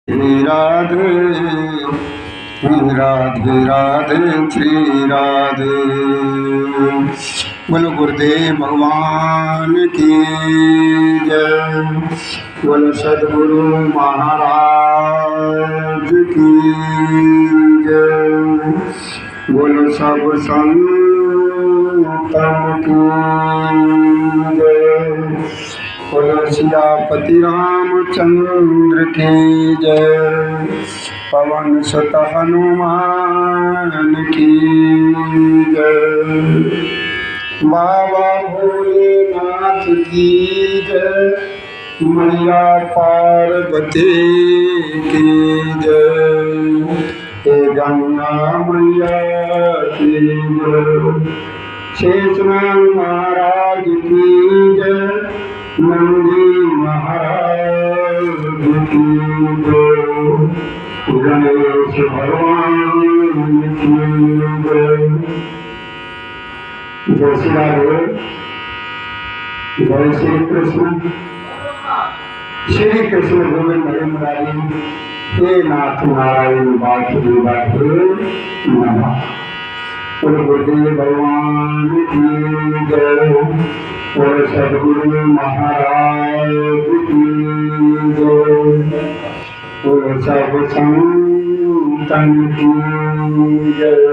राधे राधे राधे श्री राधे। बोलो गुरुदेव भगवान की जय। बोलो सद्गुरु महाराज की जय। बोलो सब संतन की जय। बोलो सियापति रामचंद्र की जय। पवन सुत हनुमान की जय। बाबा भोलेनाथ की जय। मैया पार्वती की जय। हे गंगा मैया की जय। शेषनाग महाराज की जय। नंदी महाराज की जय। गणेश भगवान की जय। जय श्री राधे। जय श्री कृष्ण। श्री कृष्ण गोविंद हरे मुरारी। हे नाथ नारायण वासुदेवाय नमः। गुरुदेव भगवान की जय। और सद्गुरु महाराज की जय। और सब संतन की जय।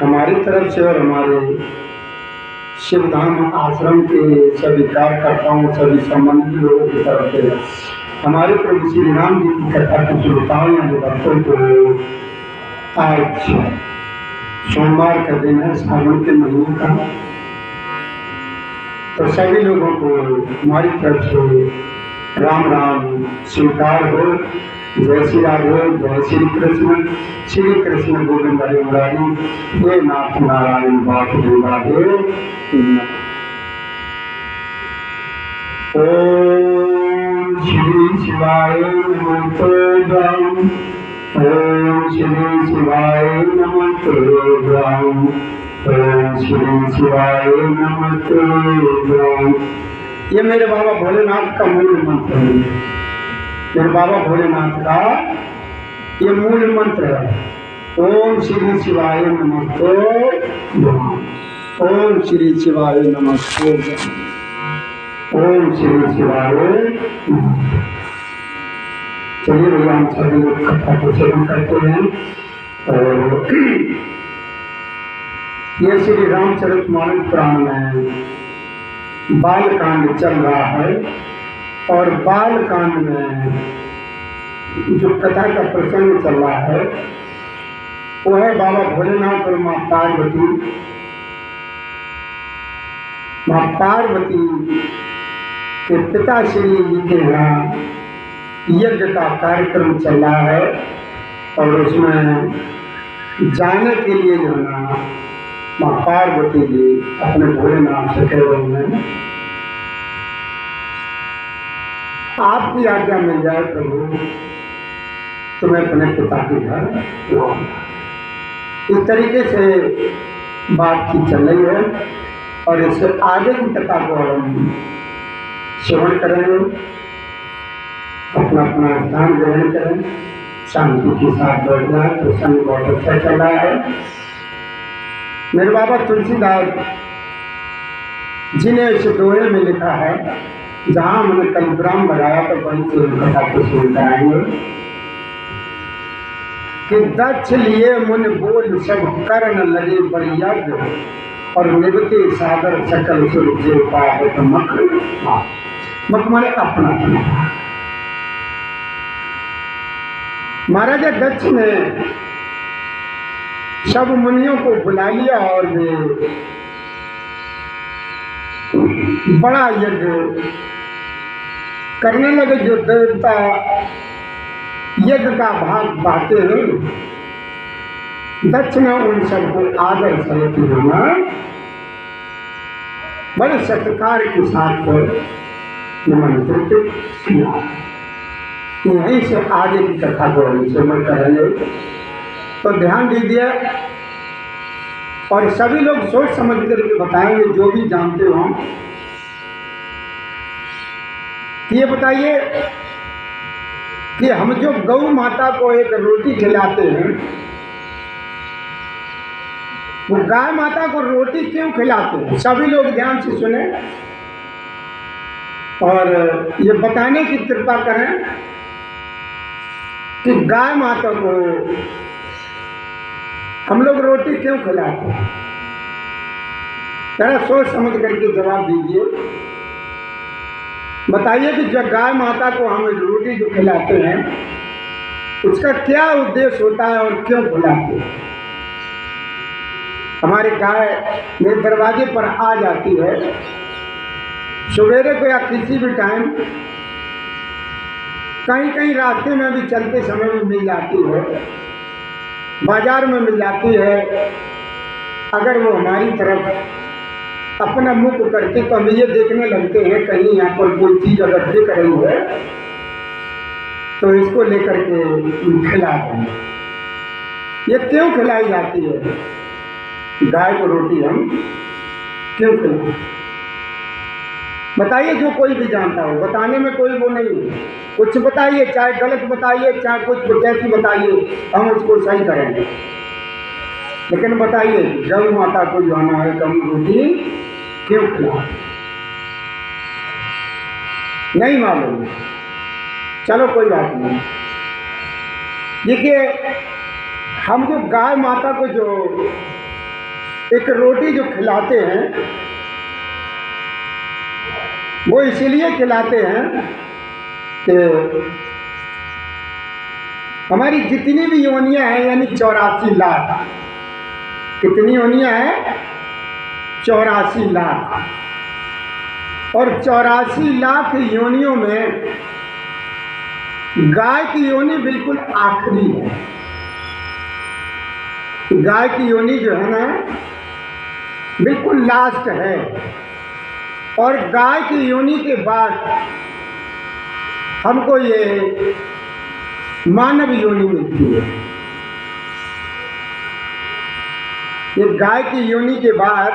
हमारी तरफ से और हमारे शिवधाम आश्रम के सभी कार्यकर्ताओं, सभी संबंधी लोगों की तरफ से हमारे प्रभु श्री राम जी की कथा की श्रोताओं या भक्तों को आज सोमवार का दिन है, सावन के महीने का। तो सभी लोगों को हमारी तरफ से राम राम स्वीकार हो। जय श्री राधे। जय श्री कृष्ण। श्री कृष्ण गोविंद हरे मुरारी। हे नाथ नारायण वासुदेवाय नमः। ओम श्री शिवाय नमो द्वाम। ओम श्री शिवाय नमो द्वाम। ओम श्री शिवाय नमो द्वाम। ये मेरे बाबा भोलेनाथ का मूल मंत्र है। मेरे बाबा भोलेनाथ का ये मूल मंत्र है। ओम श्री शिवाय नमस्ते। ओम श्री शिवाय नमस्ते। ओम श्री शिवाय। चलिए भैया, हम सभी लोग कथा को सेवन करते हैं। और ये श्री रामचरितमानस पुराण में बाल कांड चल रहा है। और बाल कांड में जो कथा का प्रसंग चल रहा है वो है बाबा भोलेनाथ और माँ पार्वती। माँ पार्वती के पिता श्री जी के यहाँ यज्ञ का कार्यक्रम चल रहा है। और उसमें जाने के लिए जो है माँ पार्वती जी अपने भोलेनाथ से कह रहे हैं, आपकी आज्ञा मिल जाए प्रभु तो मैं अपने पिता के घर लौट। इस तरीके से बातचीत चल रही है। और इससे आगे की कथा को हम श्रवण करेंगे। अपना अपना स्थान ग्रहण करें, शांति के साथ बैठ जाए। प्रसंग बहुत अच्छा चल रहा है। मेरे बाबा तुलसीदास जी ने इस दोहे में लिखा है, जहां हमने कल विराम लगाया तो वहीं से कथा को सुन कराएंगे कि दक्ष लिए मुन बोल सब कर्ण लगे बड़ी यज्ञ। और निवते सागर सकल सुर जे पावत मख। मख माने अपना। महाराजा दक्ष ने सब मुनियों को बुला लिया और वे बड़ा यज्ञ करने लगे। जो देवता यज्ञ का भाग बांटते हैं, दक्ष ने उन सबको आदर सहित बड़े सत्कार के साथ निमंत्रित किया। यहीं से आगे की कथा को हम श्रवण करेंगे। तो ध्यान दीजिए और सभी लोग सोच समझ कर बताएंगे जो भी जानते हो। ये बताइए कि हम जो गौ माता को एक रोटी खिलाते हैं, वो गाय माता को रोटी क्यों खिलाते हैं? सभी लोग ध्यान से सुने और ये बताने की कृपा करें कि गाय माता को हम लोग रोटी क्यों खिलाते हैं। जरा सोच समझ करके जवाब दीजिए। बताइए कि जब गाय माता को हम रोटी जो खिलाते हैं उसका क्या उद्देश्य होता है और क्यों खिलाते हैं। हमारी गाय मेरे दरवाजे पर आ जाती है सवेरे को या किसी भी टाइम, कहीं कहीं रास्ते में भी चलते समय में मिल जाती है, बाजार में मिल जाती है। अगर वो हमारी तरफ अपना मुख करके तो हम ये देखने लगते हैं कहीं यहाँ पर कोई चीज अगर दिख रही है तो इसको लेकर के खिलाते हैं। ये क्यों खिलाई जाती है? गाय को रोटी हम क्यों खिलाते? बताइए, जो कोई भी जानता हो, बताने में कोई वो नहीं है। कुछ बताइए, चाहे गलत बताइए, चाहे कुछ कैसी बताइए, हम उसको सही करेंगे। लेकिन बताइए गौ माता को जो आना है हम रोटी क्यों खिलाते? नहीं मालूम, चलो कोई बात नहीं। देखिए, हम जो गाय माता को जो एक रोटी जो खिलाते हैं वो इसलिए खिलाते हैं कि हमारी जितनी भी योनियां हैं, यानी 84 लाख, कितनी योनियां हैं? 84 लाख। और 84 लाख योनियों में गाय की योनि बिल्कुल आखिरी है। गाय की योनि जो है ना बिल्कुल लास्ट है। और गाय की योनि के बाद हमको ये मानव योनि मिलती है। ये गाय की योनि के बाद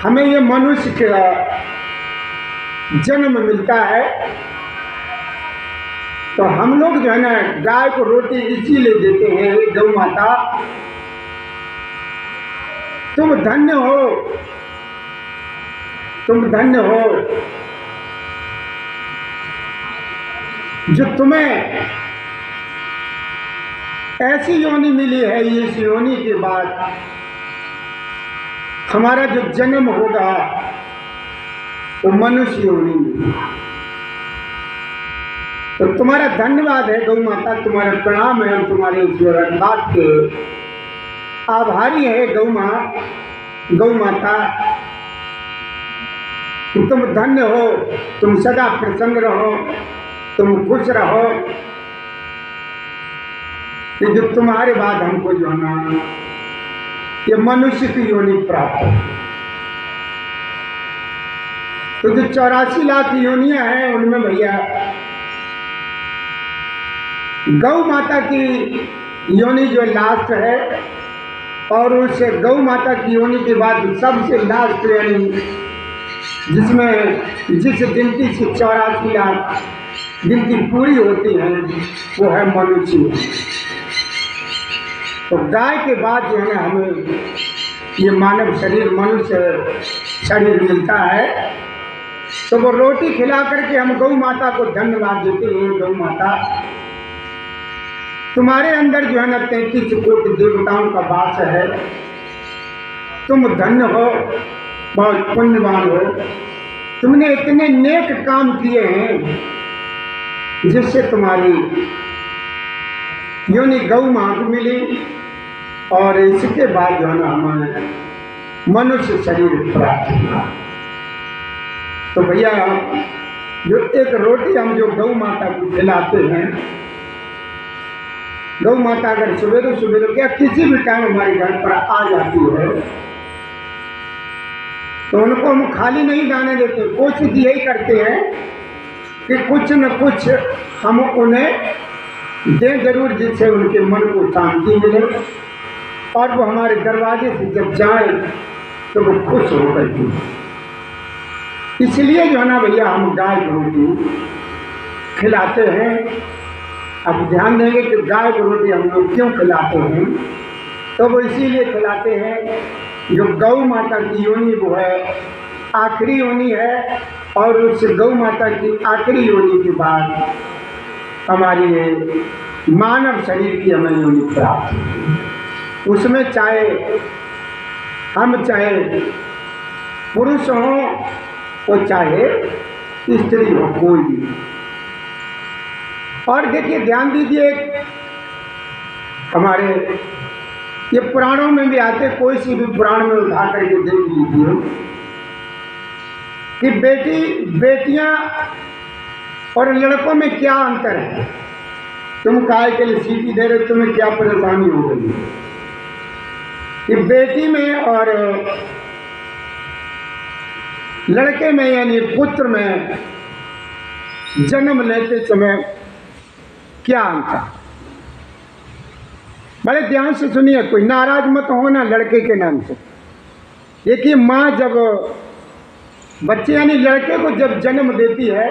हमें ये मनुष्य का जन्म मिलता है। तो हम लोग जो है ना गाय को रोटी इसीलिए देते हैं, गौ माता तुम धन्य हो, तुम धन्य हो जो तुम्हें ऐसी योनि मिली है। इस योनि के बाद हमारा जो जन्म होगा वो मनुष्य योनि में। तो तुम्हारा धन्यवाद है गौ माता, तुम्हारा प्रणाम है, तुम्हारे इस बात के आभारी है गौ माता। तुम धन्य हो, तुम सदा प्रसन्न रहो, तुम खुश रहो कि जो तुम्हारे बाद हमको जो है ना ये मनुष्य की योनि प्राप्त है। तो जो 84 लाख योनियां हैं उनमें भैया गौ माता की योनि जो लास्ट है, और उस गौ माता की योनि के बाद सबसे लास्ट यानी जिस गिनती से 84 लाख गिनती पूरी होती है वो है मनुष्य। तो गाय के बाद जो है हमें ये मानव शरीर, मनुष्य शरीर मिलता है। तो वो रोटी खिला करके हम गौ माता को धन्यवाद देते हैं। गौ माता, तुम्हारे अंदर जो है ना 33 कोटि देवताओं का वास है। तुम धन्य हो, बहुत पुण्यवान हो। तुमने इतने नेक काम किए हैं जिससे तुम्हारी योनि गौ माँ को मिली, और इसके बाद जो है ना हमें मनुष्य शरीर प्राप्त हुआ। तो भैया जो एक रोटी हम जो गौ माता को खिलाते हैं, गौ माता अगर सवेरे सवेरे क्या किसी भी टाइम हमारे घर पर आ जाती है तो उनको हम खाली नहीं जाने देते। कोशिश यही करते हैं कि कुछ न कुछ हम उन्हें दें जरूर, जिससे उनके मन को शांति मिले और वो हमारे दरवाजे से जब जाए तो वो खुश होकर के। इसलिए जो है ना भैया हम गाय की रोटी खिलाते हैं। अब ध्यान देंगे कि गाय की रोटी हम लोग क्यों खिलाते हैं। तो वो इसीलिए खिलाते हैं, जो गौ माता की योनि वो है आखिरी योनि है, और उस गौ माता की आखिरी योनि के बाद हमारी ये मानव शरीर की हमें योनि प्राप्त है। उसमें चाहे पुरुष हो और चाहे स्त्री हो, कोई भी। और देखिए ध्यान दीजिए, हमारे ये पुराणों में भी आते, कोई सी भी पुराण में उठा करके देख लीजिए कि बेटियां और लड़कों में क्या अंतर है। तुम काय के लिए सीटी दे रहे, तुम्हें क्या परेशानी हो गई कि बेटी में और लड़के में यानी पुत्र में जन्म लेते समय क्या अंतर। बड़े ध्यान से सुनिए, कोई नाराज मत होना लड़के के नाम से। देखिए माँ जब बच्चे यानी लड़के को जब जन्म देती है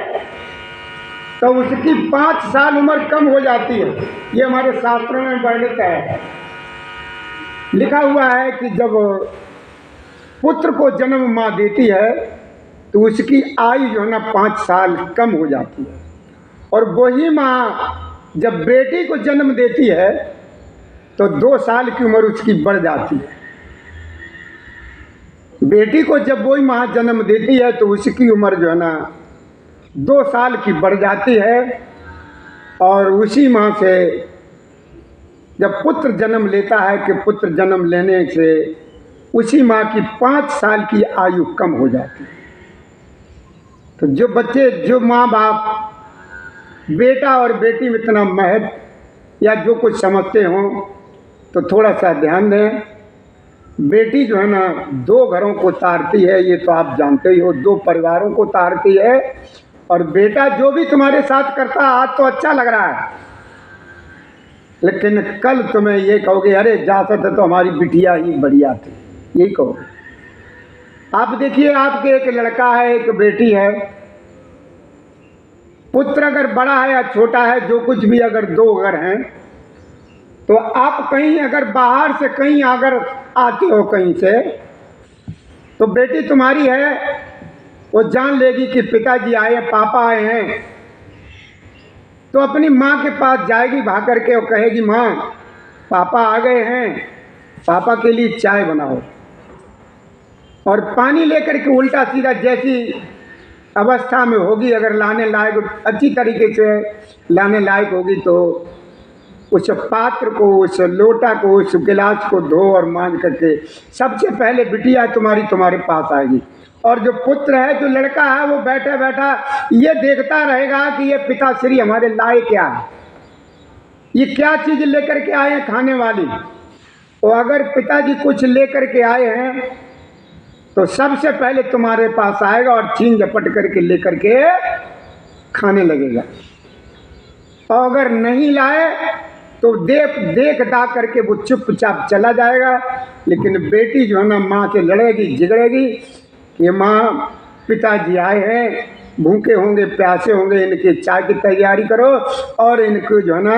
तो उसकी 5 साल उम्र कम हो जाती है। ये हमारे शास्त्रों में वर्णित है, लिखा हुआ है कि जब पुत्र को जन्म माँ देती है तो उसकी आयु जो है ना 5 साल कम हो जाती है। और वही माँ जब बेटी को जन्म देती है तो 2 साल की उम्र उसकी बढ़ जाती है। बेटी को जब वही माँ जन्म देती है तो उसकी उम्र जो है ना 2 साल की बढ़ जाती है। और उसी माँ से जब पुत्र जन्म लेता है कि पुत्र जन्म लेने से उसी माँ की 5 साल की आयु कम हो जाती है। तो जो बच्चे, जो माँ बाप बेटा और बेटी में इतना महत्व या जो कुछ समझते हों तो थोड़ा सा ध्यान दें। बेटी जो है ना 2 घरों को तारती है, ये तो आप जानते ही हो, 2 परिवारों को तारती है। और बेटा जो भी तुम्हारे साथ करता है आज तो अच्छा लग रहा है, लेकिन कल तुम्हें ये कहोगे अरे जाता था तो हमारी बिटिया ही बढ़िया थी, यही कहोगे। आप देखिए, आपके एक लड़का है एक बेटी है, पुत्र अगर बड़ा है या छोटा है, जो कुछ भी, अगर 2 घर हैं तो आप कहीं अगर बाहर से कहीं अगर आते हो कहीं से, तो बेटी तुम्हारी है वो जान लेगी कि पिताजी आए, पापा आए हैं, तो अपनी माँ के पास जाएगी भाग करके और कहेगी माँ पापा आ गए हैं, पापा के लिए चाय बनाओ। और पानी लेकर के उल्टा सीधा जैसी अवस्था में होगी, अगर लाने लायक अच्छी तरीके से लाने लायक होगी तो उस पात्र को, उस लोटा को, उस गिलास को धो और मांज करके सबसे पहले बिटिया तुम्हारे पास आएगी। और जो पुत्र है, जो लड़का है, वो बैठा बैठा ये देखता रहेगा कि ये पिताश्री हमारे लाए क्या है, ये क्या चीज़ लेकर के आए हैं खाने वाली। और अगर पिताजी कुछ लेकर के आए हैं तो सबसे पहले तुम्हारे पास आएगा और छीन झपट करके लेकर के खाने लगेगा। और अगर नहीं लाए तो देख दाख करके वो चुपचाप चला जाएगा। लेकिन बेटी जो है ना माँ से लड़ेगी झगड़ेगी कि माँ पिताजी आए हैं, भूखे होंगे प्यासे होंगे, इनके चाय की तैयारी करो और इनको जो है ना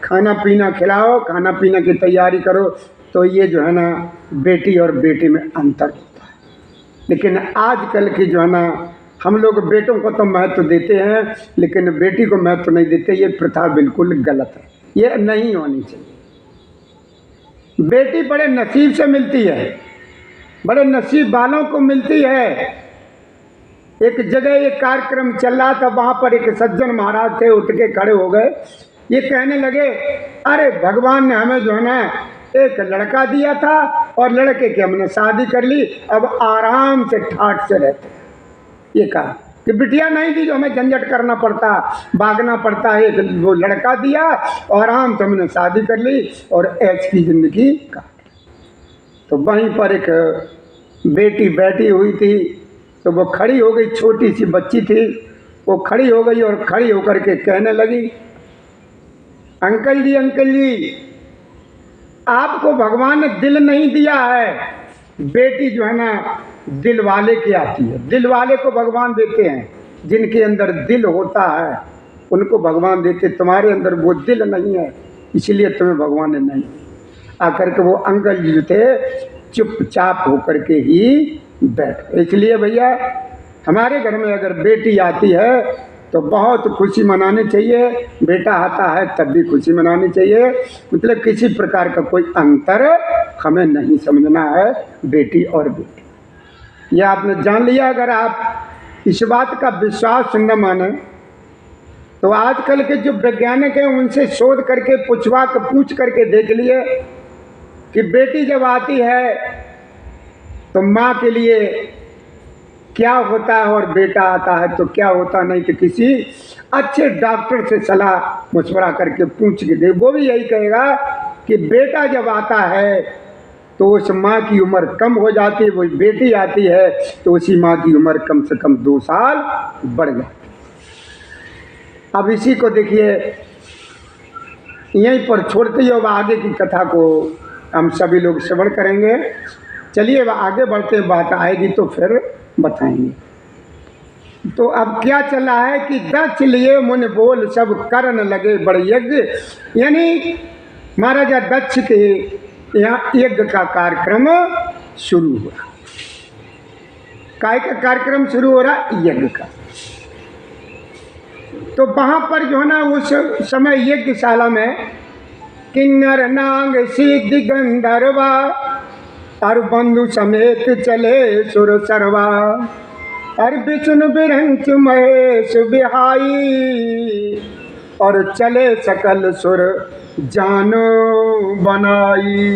खाना पीना खिलाओ, खाना पीना की तैयारी करो। तो ये जो है ना बेटी और बेटी में अंतर होता है। लेकिन आजकल की जो है ना हम लोग बेटों को तो महत्व देते हैं लेकिन बेटी को महत्व नहीं देते। ये प्रथा बिल्कुल गलत है, ये नहीं होनी चाहिए। बेटी बड़े नसीब से मिलती है, बड़े नसीब वालों को मिलती है। एक जगह एक कार्यक्रम चल रहा था, वहाँ पर एक सज्जन महाराज थे, उठ के खड़े हो गए, ये कहने लगे अरे भगवान ने हमें जो है ना एक लड़का दिया था और लड़के की हमने शादी कर ली, अब आराम से ठाठ से रहते हैं। ये कहा कि बिटिया नहीं दी जो हमें झंझट करना पड़ता, भागना पड़ता है, वो लड़का दिया और आराम से हमने शादी कर ली और ऐश की जिंदगी का। तो वहीं पर एक बेटी बैठी हुई थी, तो वो खड़ी हो गई, छोटी सी बच्ची थी, वो खड़ी हो गई और खड़ी होकर के कहने लगी अंकल जी आपको भगवान ने दिल नहीं दिया है। बेटी जो है ना दिल वाले की आती है। दिल वाले को भगवान देते हैं, जिनके अंदर दिल होता है उनको भगवान देते। तुम्हारे अंदर वो दिल नहीं है, इसलिए तुम्हें भगवान ने नहीं आकर के वो अंकल जी थे चुपचाप होकर के ही बैठ। इसलिए भैया हमारे घर में अगर बेटी आती है तो बहुत खुशी मनानी चाहिए, बेटा आता है तब भी खुशी मनानी चाहिए। मतलब किसी प्रकार का कोई अंतर हमें नहीं समझना है बेटी और बेटी। यह आपने जान लिया। अगर आप इस बात का विश्वास न माने तो आजकल के जो वैज्ञानिक हैं उनसे शोध करके पूछ करके देख लिए कि बेटी जब आती है तो माँ के लिए क्या होता है और बेटा आता है तो क्या होता नहीं। तो किसी अच्छे डॉक्टर से सलाह मशवरा करके पूछ के दे, वो भी यही कहेगा कि बेटा जब आता है तो उस माँ की उम्र कम हो जाती है, वो बेटी आती है तो उसी माँ की उम्र कम से कम 2 साल बढ़ जाती है। अब इसी को देखिए यहीं पर छोड़ते ही अब आगे की कथा को हम सभी लोग श्रवण करेंगे। चलिए अब आगे बढ़ते, बात आएगी तो फिर बताएंगे। तो अब क्या चला है कि दक्ष लिए मुन बोल सब करन लगे बड़ यज्ञ, यानी महाराजा दक्ष के यहाँ यज्ञ का कार्यक्रम शुरू हो रहा। काय का कार्यक्रम शुरू हो रहा? यज्ञ का। तो वहाँ पर जो है ना उस समय यज्ञशाला में किन्नर नाग सिद्ध गंधर्वा और बंधु समेत चले सुर सरवा और विष्णु बिरंच महेश बिहाई और चले सकल सुर जानो बनाई।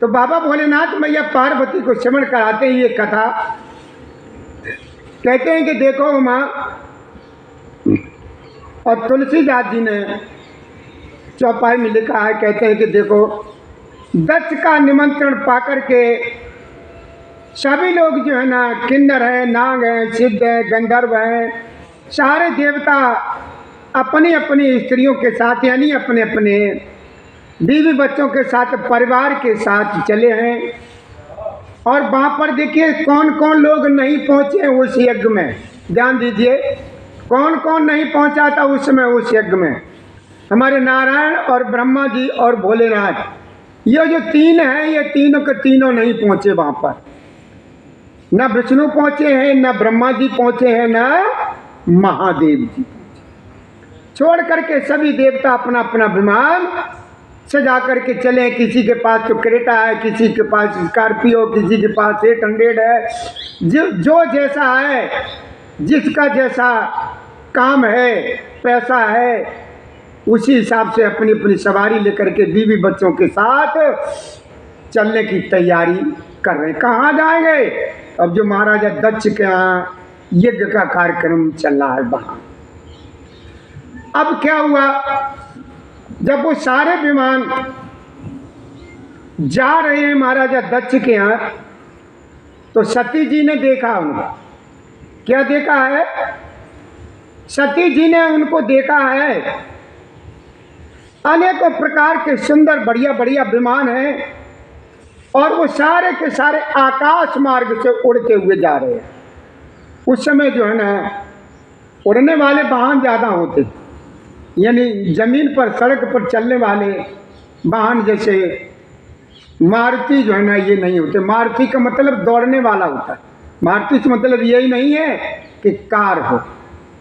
तो बाबा भोलेनाथ मैया पार्वती को श्रवण कराते हैं ये कथा। कहते हैं कि देखो माँ, और तुलसीदास जी ने चौपाई में लिखा है, कहते हैं कि देखो दक्ष का निमंत्रण पाकर के सभी लोग जो है ना किन्नर हैं, नाग हैं, सिद्ध हैं, गंधर्व हैं, सारे देवता अपनी अपनी स्त्रियों के साथ यानी अपने अपने बीवी बच्चों के साथ परिवार के साथ चले हैं। और वहाँ पर देखिए कौन कौन लोग नहीं पहुँचे उस यज्ञ में, ध्यान दीजिए कौन कौन नहीं पहुँचा था उस समय उस यज्ञ में। हमारे नारायण और ब्रह्मा जी और भोलेनाथ, ये जो 3 हैं ये तीनों के तीनों नहीं पहुँचे वहाँ पर। न विष्णु पहुँचे हैं, न ब्रह्मा जी पहुँचे हैं, न महादेव जी। छोड़ करके सभी देवता अपना अपना विमान सजा करके चले। किसी के पास तो क्रेटा है, किसी के पास स्कॉर्पियो, किसी के पास 800 है। जो जैसा है, जिसका जैसा काम है, पैसा है, उसी हिसाब से अपनी अपनी सवारी लेकर के बीवी बच्चों के साथ चलने की तैयारी कर रहे हैं। कहाँ जाएंगे? अब जो महाराजा दक्ष के यहाँ यज्ञ का कार्यक्रम चल रहा है वहाँ। अब क्या हुआ, जब वो सारे विमान जा रहे हैं महाराजा दक्ष के यहाँ, तो सती जी ने देखा उनको। क्या देखा है? सती जी ने उनको देखा है अनेकों प्रकार के सुंदर बढ़िया बढ़िया विमान हैं और वो सारे के सारे आकाश मार्ग से उड़ते हुए जा रहे हैं। उस समय जो है ना उड़ने वाले वाहन ज़्यादा होते, यानी जमीन पर सड़क पर चलने वाले वाहन जैसे मारुति जो है ना ये नहीं होते। मारुति का मतलब दौड़ने वाला होता है। मारुति से मतलब यही नहीं है कि कार हो,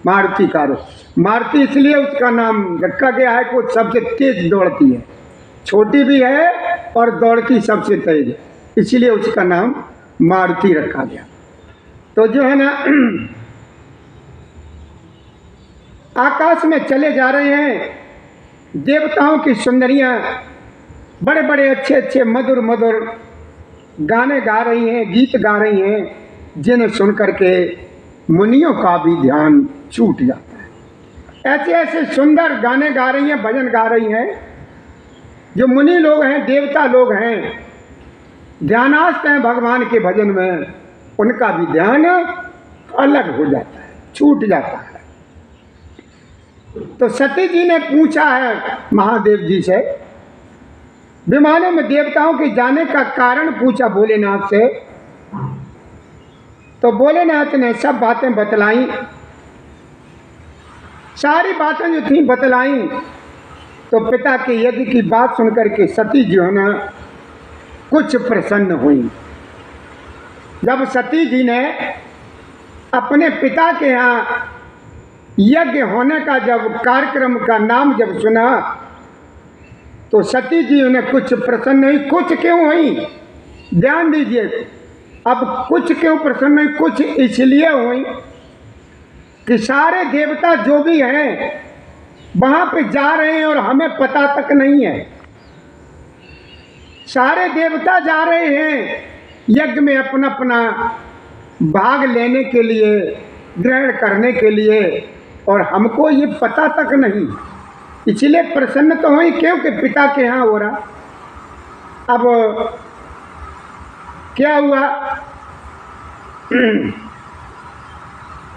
मारुति कार हो। मारुति इसलिए उसका नाम रखा गया है कि वो सबसे तेज दौड़ती है, छोटी भी है और दौड़ती सबसे तेज है, इसलिए उसका नाम मारुति रखा गया। तो जो है ना आकाश में चले जा रहे हैं देवताओं की सुंदरियां, बड़े बड़े अच्छे अच्छे मधुर मधुर गाने गा रही हैं, गीत गा रही हैं, जिन्हें सुन करके मुनियों का भी ध्यान छूट जाता है। ऐसे ऐसे सुंदर गाने गा रही हैं, भजन गा रही हैं। जो मुनि लोग हैं, देवता लोग हैं, ध्यानास्थ हैं भगवान के भजन में, उनका भी ध्यान अलग हो जाता है, छूट जाता है। तो सती जी ने पूछा है महादेव जी से विमानों में देवताओं के जाने का कारण पूछा भोलेनाथ से, तो भोलेनाथ ने सब बातें बतलाई। सारी बातें जो थी बतलाई, तो पिता के यज्ञ की बात सुनकर के सती जो है ना कुछ प्रसन्न हुई। जब सती जी ने अपने पिता के यहाँ यज्ञ होने का जब कार्यक्रम का नाम जब सुना, तो सती जी उन्हें कुछ प्रसन्न हुई। कुछ क्यों हुई, ध्यान दीजिए। अब कुछ क्यों प्रसन्न हुई, कुछ इसलिए हुई कि सारे देवता जो भी हैं वहां पे जा रहे हैं और हमें पता तक नहीं है। सारे देवता जा रहे हैं यज्ञ में अपना अपना भाग लेने के लिए, ग्रहण करने के लिए, और हमको ये पता तक नहीं। इसलिए प्रसन्न तो हुई क्योंकि पिता के यहाँ हो रहा। अब क्या हुआ,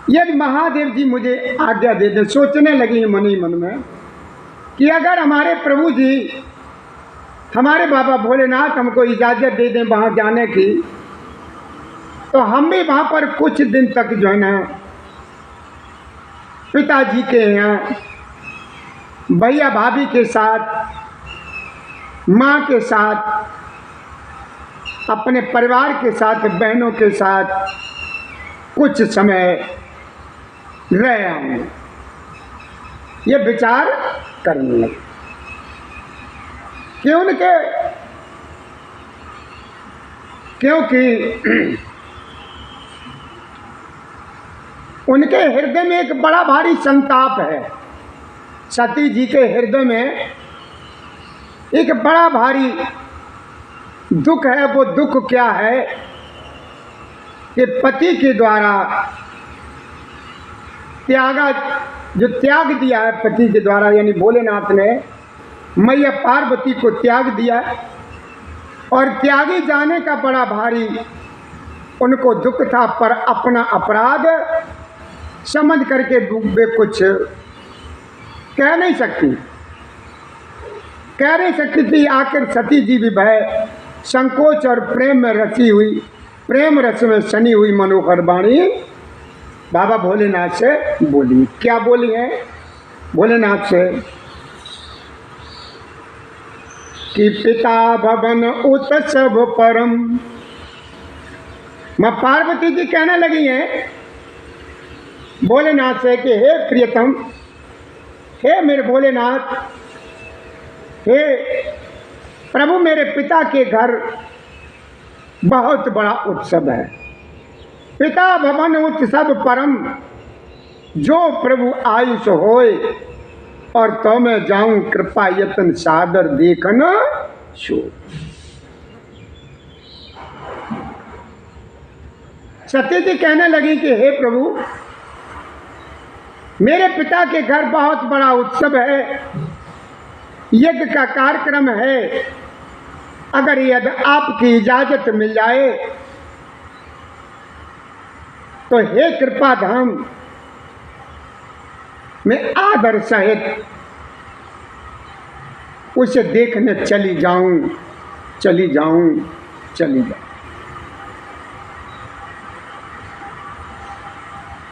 यदि महादेव जी मुझे आज्ञा दे दे, सोचने लगी मन ही मन में कि अगर हमारे प्रभु जी, हमारे बाबा भोलेनाथ हमको इजाज़त दे दें वहाँ जाने की, तो हम भी वहाँ पर कुछ दिन तक जो है ना पिताजी के यहाँ भैया भाभी के साथ, माँ के साथ, अपने परिवार के साथ, बहनों के साथ कुछ समय रह आऊँ, ये विचार करने लगे। क्योंकि उनके हृदय में एक बड़ा भारी संताप है। सती जी के हृदय में एक बड़ा भारी दुख है। वो दुख क्या है कि पति के द्वारा जो त्याग दिया है पति के द्वारा, यानी भोलेनाथ ने मैया पार्वती को त्याग दिया, और त्यागी जाने का बड़ा भारी उनको दुख था। पर अपना अपराध समझ करके वे कुछ कह नहीं सकती थी। आखिर सती जी भी भय, संकोच और प्रेम में रची हुई, प्रेम रस में सनी हुई मनोहर वाणी बाबा भोलेनाथ से बोली। क्या बोली है भोलेनाथ से कि पिता भवन उत्सव परम। मां पार्वती जी कहने लगी हैं भोलेनाथ से कि हे प्रियतम, हे मेरे भोलेनाथ, हे प्रभु, मेरे पिता के घर बहुत बड़ा उत्सव है। पिता भवन उत्सव परम, जो प्रभु आयुष होए, और तो मैं जाऊं कृपा यतन सादर देखना शो। सती जी कहने लगी कि हे प्रभु, मेरे पिता के घर बहुत बड़ा उत्सव है, यज्ञ का कार्यक्रम है। अगर यदि आपकी इजाजत मिल जाए तो हे कृपा धाम, मैं आदर सहित उसे देखने चली जाऊं।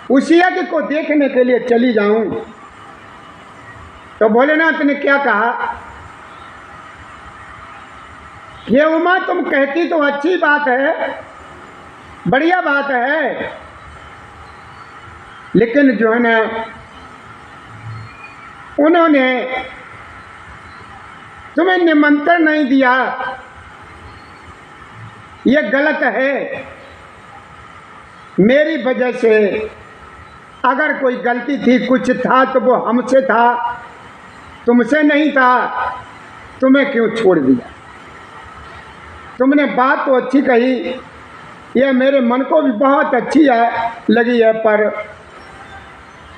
उस यज्ञ को देखने के लिए चली जाऊं। तो भोलेनाथ ने क्या कहा कि उमा, तुम कहती तो अच्छी बात है, बढ़िया बात है, लेकिन जो है ना उन्होंने तुम्हें निमंत्रण नहीं दिया, ये गलत है। मेरी वजह से अगर कोई गलती थी, कुछ था, तो वो हमसे था, तुमसे नहीं था। तुम्हें क्यों छोड़ दिया? तुमने बात तो अच्छी कही, यह मेरे मन को भी बहुत अच्छी लगी है, पर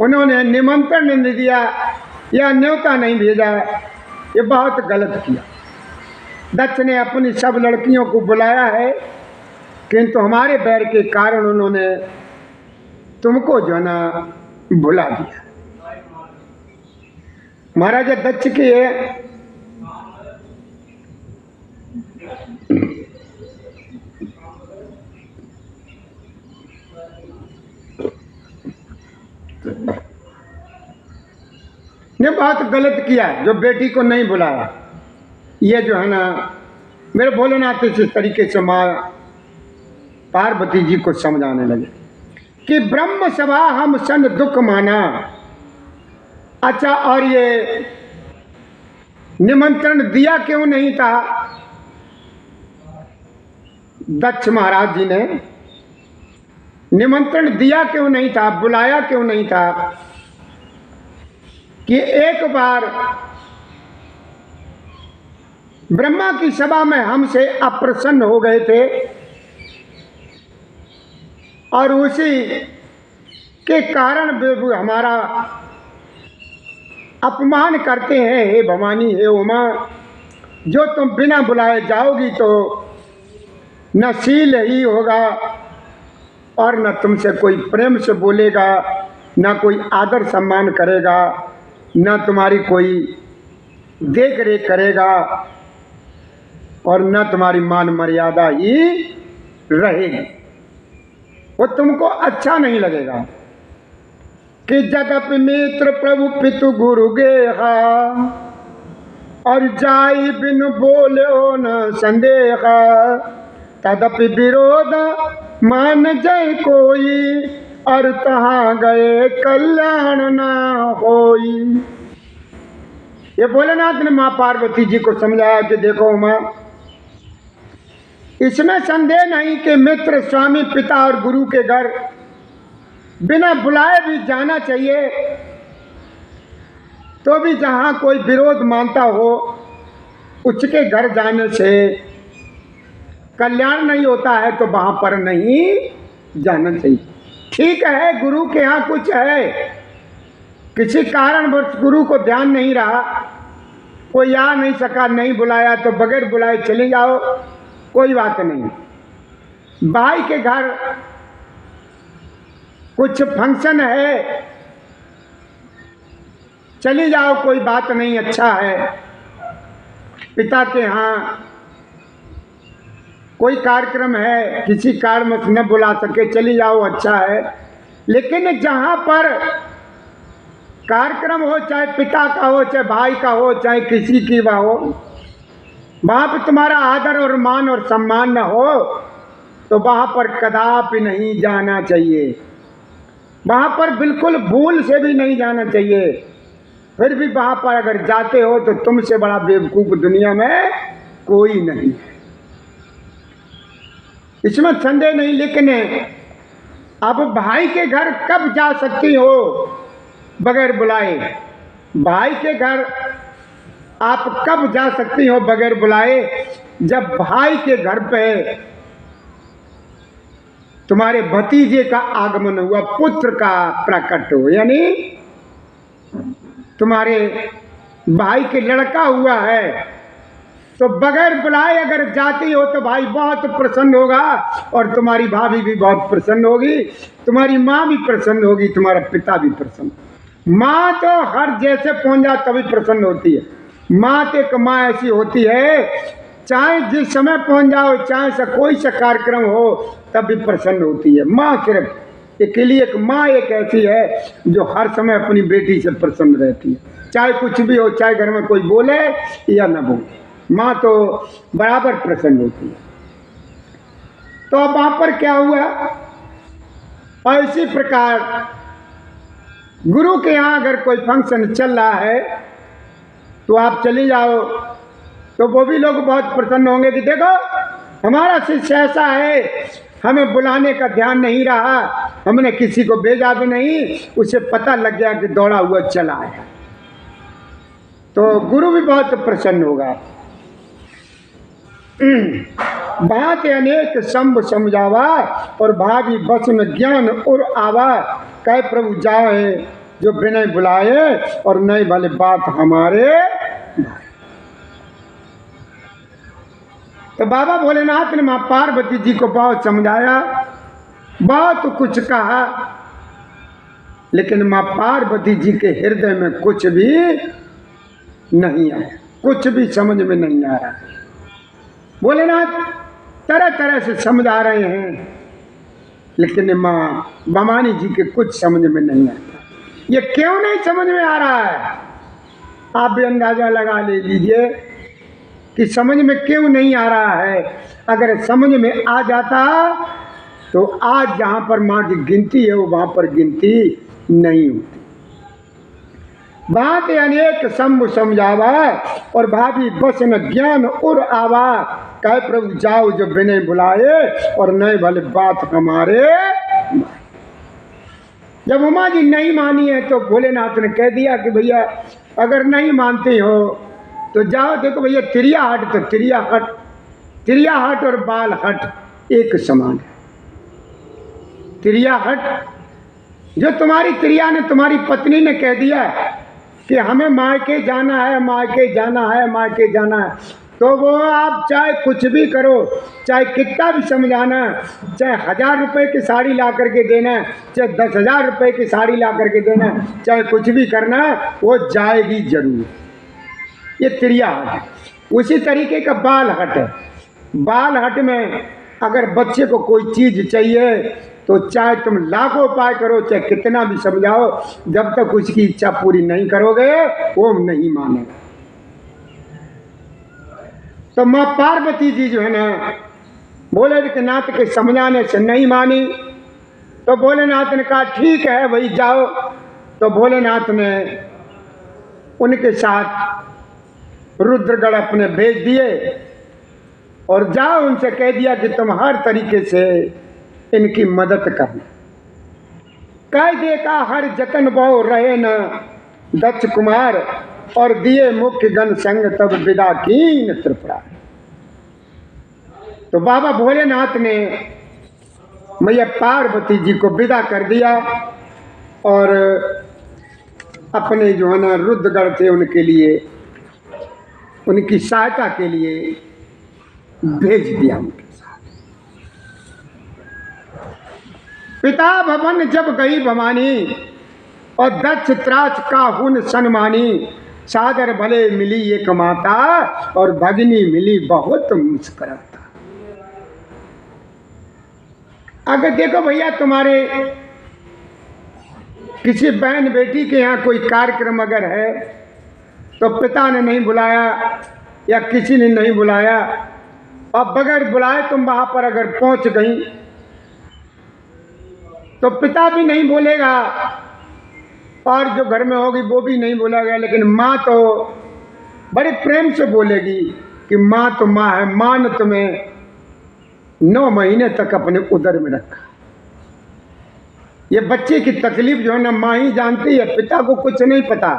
उन्होंने निमंत्रण नहीं दिया या न्योता नहीं भेजा, ये बहुत गलत किया। दक्ष ने अपनी सब लड़कियों को बुलाया है, किंतु हमारे बैर के कारण उन्होंने तुमको जो ना भुला दिया। महाराजा दक्ष के ने बहुत गलत किया जो बेटी को नहीं बुलाया। ये जो है ना, मेरे भोलेनाथ इस तरीके से माँ पार्वती जी को समझाने लगे कि ब्रह्म सभा हम सन दुख माना। अच्छा, और ये निमंत्रण दिया क्यों नहीं था दक्ष महाराज जी ने? निमंत्रण दिया क्यों नहीं था, बुलाया क्यों नहीं था? कि एक बार ब्रह्मा की सभा में हमसे अप्रसन्न हो गए थे और उसी के कारण वे हमारा अपमान करते हैं। हे भवानी, हे उमा, जो तुम बिना बुलाए जाओगी तो न शील ही होगा और न तुमसे कोई प्रेम से बोलेगा, न कोई आदर सम्मान करेगा, न तुम्हारी कोई देख रेख करेगा और न तुम्हारी मान मर्यादा ही रहेगी। वो तुमको अच्छा नहीं लगेगा कि जगत मित्र प्रभु पितु गुरु गेहा और जाई बिन बोले न संदेहा तदपि विरोध मान जय कोई और तहाँ गए कल्याण ना होई। ये भोलेनाथ ने माँ पार्वती जी को समझाया कि देखो माँ, इसमें संदेह नहीं कि मित्र, स्वामी, पिता और गुरु के घर बिना बुलाए भी जाना चाहिए। तो भी जहाँ कोई विरोध मानता हो उसके घर जाने से कल्याण नहीं होता है तो वहाँ पर नहीं जाना चाहिए। ठीक है, गुरु के यहाँ कुछ है, किसी कारणवश गुरु को ध्यान नहीं रहा, कोई आ नहीं सका, नहीं बुलाया तो बगैर बुलाए चले जाओ, कोई बात नहीं। भाई के घर कुछ फंक्शन है, चली जाओ, कोई बात नहीं, अच्छा है। पिता के यहाँ कोई कार्यक्रम है, किसी कारणवश न बुला सके, चली जाओ, अच्छा है। लेकिन जहाँ पर कार्यक्रम हो, चाहे पिता का हो, चाहे भाई का हो, चाहे किसी की वह हो, वहाँ पर तुम्हारा आदर और मान और सम्मान न हो तो वहाँ पर कदापि नहीं जाना चाहिए। वहाँ पर बिल्कुल भूल से भी नहीं जाना चाहिए। फिर भी वहाँ पर अगर जाते हो तो तुमसे बड़ा बेवकूफ़ दुनिया में कोई नहीं है, इसमें संदेह नहीं। लेकिन अब भाई के घर कब जा सकती हो बगैर बुलाए? भाई के घर आप कब जा सकती हो बगैर बुलाए? जब भाई के घर पे तुम्हारे भतीजे का आगमन हुआ, पुत्र का प्रकट हो, यानी तुम्हारे भाई के लड़का हुआ है, तो बगैर बुलाए अगर जाती हो तो भाई बहुत प्रसन्न होगा और तुम्हारी भाभी भी बहुत प्रसन्न होगी, तुम्हारी माँ भी प्रसन्न होगी, तुम्हारा पिता भी प्रसन्न। माँ तो हर जैसे पहुँच जा तभी प्रसन्न होती है। माँ तो एक माँ ऐसी होती है, चाहे जिस समय पहुँच जाओ, चाहे से कोई सा कार्यक्रम हो, तब भी प्रसन्न होती है। माँ सिर्फ अकेली एक माँ एक ऐसी है जो हर समय अपनी बेटी से प्रसन्न रहती है, चाहे कुछ भी हो, चाहे घर में कोई बोले या न बोले, माँ तो बराबर प्रसन्न होती है। तो अब वहाँ पर क्या हुआ? और इसी प्रकार गुरु के यहाँ अगर कोई फंक्शन चल रहा है तो आप चले जाओ, तो वो भी लोग बहुत प्रसन्न होंगे कि देखो हमारा शिष्य ऐसा है, हमें बुलाने का ध्यान नहीं रहा, हमने किसी को भेजा भी नहीं, उसे पता लग गया कि दौड़ा हुआ चला आया, तो गुरु भी बहुत प्रसन्न होगा। बात अनेक संभ समझावा और भावी बसन ज्ञान और आवा, कह प्रभु जाए जो बिना बुलाए और नए भले बात हमारे। तो बाबा भोलेनाथ ने माँ पार्वती जी को बहुत समझाया, बहुत कुछ कहा, लेकिन माँ पार्वती जी के हृदय में कुछ भी नहीं आया, कुछ भी समझ में नहीं आया। भोलेनाथ तरह तरह से समझा रहे हैं, लेकिन माँ भवानी जी के कुछ समझ में नहीं आता। ये क्यों नहीं समझ में आ रहा है? आप भी अंदाजा लगा ले लीजिए कि समझ में क्यों नहीं आ रहा है। अगर समझ में आ जाता तो आज जहाँ पर माँ की गिनती है वो वहाँ पर गिनती नहीं होती। बात अनेक शंभु समझावा और भाभी बस न ज्ञान उर आवा। कहे प्रभु जाओ जो बिने बुलाए और नए भले बात हमारे। जब उमा जी नहीं मानी है तो भोलेनाथ ने कह दिया कि भैया अगर नहीं मानते हो तो जाओ, देखो भैया तिरिया हट तो तिरिया हट और बाल हट एक समान है। तिरिया हट, जो तुम्हारी तिरिया ने, तुम्हारी पत्नी ने कह दिया कि हमें मायके जाना है, मायके जाना है, मायके जाना है, तो वो आप चाहे कुछ भी करो, चाहे कितना भी समझाना, चाहे 1000 रुपए की साड़ी ला करके देना, चाहे 10,000 रुपए की साड़ी ला करके देना, चाहे कुछ भी करना, वो जाएगी जरूर। ये तिरिया हट है। उसी तरीके का बाल हट है। बाल हट में अगर बच्चे को कोई चीज़ चाहिए तो चाहे तुम लाखों उपाय करो, चाहे कितना भी समझाओ, जब तक उसकी इच्छा पूरी नहीं करोगे वो नहीं मानेगा। तो माँ पार्वती जी जो है ना, भोलेनाथ के समझाने से नहीं मानी तो भोलेनाथ ने कहा ठीक है भाई जाओ। तो भोलेनाथ ने उनके साथ रुद्रगढ़ अपने भेज दिए और जाओ उनसे कह दिया कि तुम हर तरीके से इनकी मदद करना। कह देखा हर जतन बहु रहे न दक्ष कुमार और दिए मुख्य गण संग तब विदा कीन त्रिपुरा। तो बाबा भोलेनाथ ने मैया पार्वती जी को विदा कर दिया और अपने जो है ना रुद्रगढ़ थे उनके लिए, उनकी सहायता के लिए भेज दिया उनके साथ। पिता भवन जब गई भवानी और दक्ष त्राच का हुन सन्मानी। सादर भले मिली एक माता और भगिनी मिली बहुत मुस्कुराता। अगर देखो भैया तुम्हारे किसी बहन बेटी के यहाँ कोई कार्यक्रम अगर है तो पिता ने नहीं बुलाया या किसी ने नहीं बुलाया और बगैर बुलाए तुम वहाँ पर अगर पहुँच गई तो पिता भी नहीं बोलेगा और जो घर में होगी वो भी नहीं बोलेगा, लेकिन माँ तो बड़े प्रेम से बोलेगी कि माँ तो माँ है। माँ ने तुम्हें 9 महीने तक अपने उदर में रखा। ये बच्चे की तकलीफ जो है ना माँ ही जानती है, पिता को कुछ नहीं पता।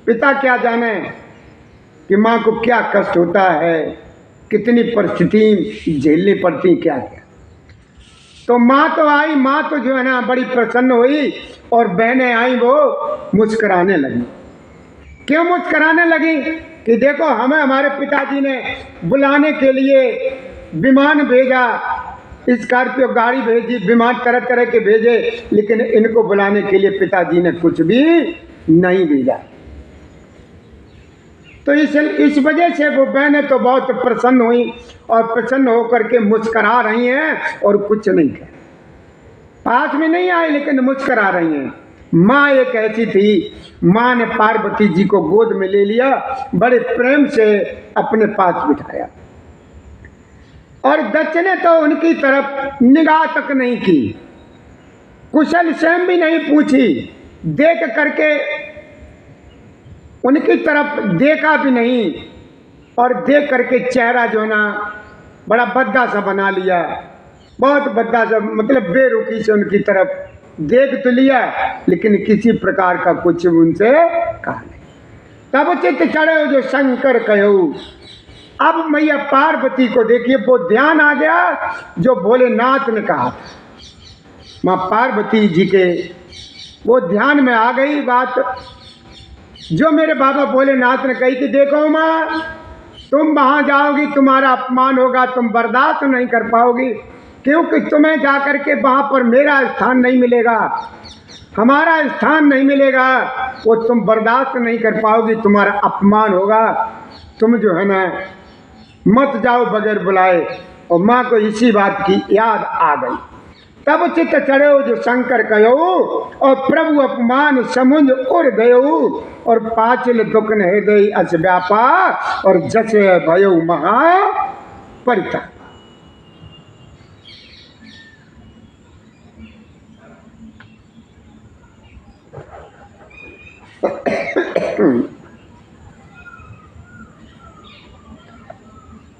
पिता क्या जाने कि माँ को क्या कष्ट होता है, कितनी परिस्थिति झेलनी पड़ती, क्या क्या। तो माँ तो आई, माँ तो जो है ना बड़ी प्रसन्न हुई और बहनें आई वो मुस्कुराने लगी। क्यों मुस्कुराने लगी? कि देखो हमें हमारे पिताजी ने बुलाने के लिए विमान भेजा, स्कॉर्पियो गाड़ी भेजी, विमान तरह तरह के भेजे, लेकिन इनको बुलाने के लिए पिताजी ने कुछ भी नहीं भेजा। तो इस वजह से वो बहनें तो बहुत प्रसन्न हुई और प्रसन्न होकर के मुस्करा रही हैं और कुछ नहीं कह, पास में नहीं आए लेकिन मुस्करा रही हैं। माँ एक ऐसी थी, माँ ने पार्वती जी को गोद में ले लिया, बड़े प्रेम से अपने पास बिठाया और दक्ष ने तो उनकी तरफ निगाह तक नहीं की, कुशल क्षेम भी नहीं पूछी, देख करके उनकी तरफ देखा भी नहीं और देख करके चेहरा जो ना बड़ा भद्दा सा बना लिया, बहुत भद्दा सा, मतलब बेरुखी से उनकी तरफ देख तो लिया लेकिन किसी प्रकार का कुछ उनसे कहा नहीं। तब चित्त चढ़े जो शंकर कहो। अब मैया पार्वती को देखिए, वो ध्यान आ गया जो भोलेनाथ ने कहा था। माँ पार्वती जी के वो ध्यान में आ गई बात जो मेरे बाबा भोलेनाथ ने कही कि देखो माँ, तुम वहाँ जाओगी, तुम्हारा अपमान होगा, तुम बर्दाश्त नहीं कर पाओगी, क्योंकि तुम्हें जाकर के वहाँ पर मेरा स्थान नहीं मिलेगा, हमारा स्थान नहीं मिलेगा, वो तुम बर्दाश्त नहीं कर पाओगी, तुम्हारा अपमान होगा, तुम जो है ना मत जाओ बगैर बुलाए। और माँ को इसी बात की याद आ गई। तब चित चढ़ो जो शंकर कहो, और प्रभु अपमान समुझ उड़ गयो, और पाचिल दुख न हृदय अस व्यापा, और जस भयो महा परिता।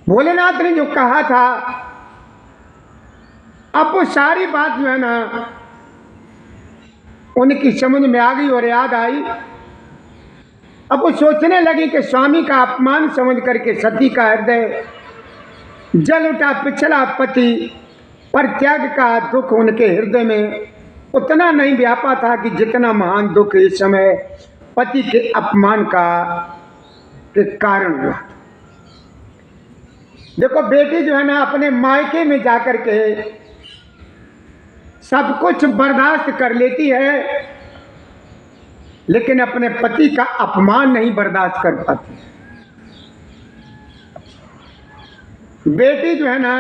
भोलेनाथ ने जो कहा था, अब वो सारी बात जो है ना उनकी समझ में आ गई और याद आई। अब वो सोचने लगी कि स्वामी का अपमान समझ करके सती का हृदय जल उठा। पिछला पति परित्याग का दुख उनके हृदय में उतना नहीं व्यापा था कि जितना महान दुख इस समय पति के अपमान का के कारण हुआ। देखो बेटी जो है ना अपने मायके में जाकर के सब कुछ बर्दाश्त कर लेती है, लेकिन अपने पति का अपमान नहीं बर्दाश्त कर पाती। बेटी जो है ना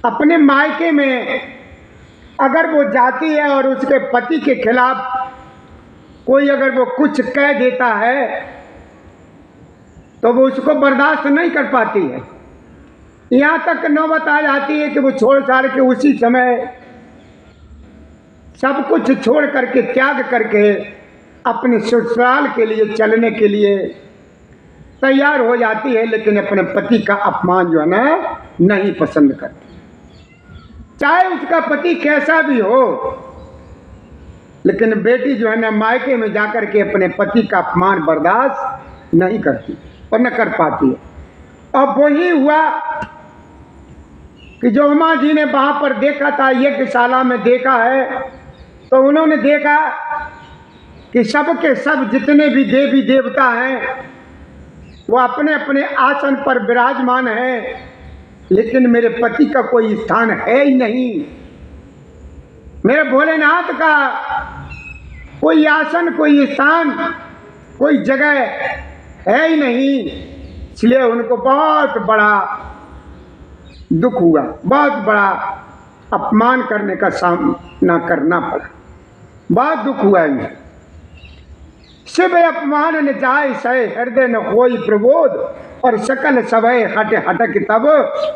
अपने मायके में अगर वो जाती है और उसके पति के खिलाफ कोई अगर वो कुछ कह देता है तो वो उसको बर्दाश्त नहीं कर पाती है। यहाँ तक नौबत आ जाती है कि वो छोड़ छाड़ के उसी समय सब कुछ छोड़ करके त्याग करके अपने ससुराल के लिए चलने के लिए तैयार हो जाती है, लेकिन अपने पति का अपमान जो है ना नहीं पसंद करती। चाहे उसका पति कैसा भी हो, लेकिन बेटी जो है ना मायके में जाकर के अपने पति का अपमान बर्दाश्त नहीं करती और न कर पाती है। अब वही हुआ कि जो उमा जी ने वहां पर देखा था, यज्ञशाला में देखा है, तो उन्होंने देखा कि सब के सब जितने भी देवी देवता हैं वो अपने अपने आसन पर विराजमान हैं, लेकिन मेरे पति का कोई स्थान है ही नहीं। मेरे भोलेनाथ का कोई आसन, कोई स्थान, कोई जगह है ही नहीं। इसलिए उनको बहुत बड़ा दुख हुआ, बहुत बड़ा अपमान करने का सामना करना पड़ा, बहुत दुख हुआ इन्हें। शिव अपमान न जाए सहे, हृदय न होई प्रबोध, और सकल सवय हटे हटक तब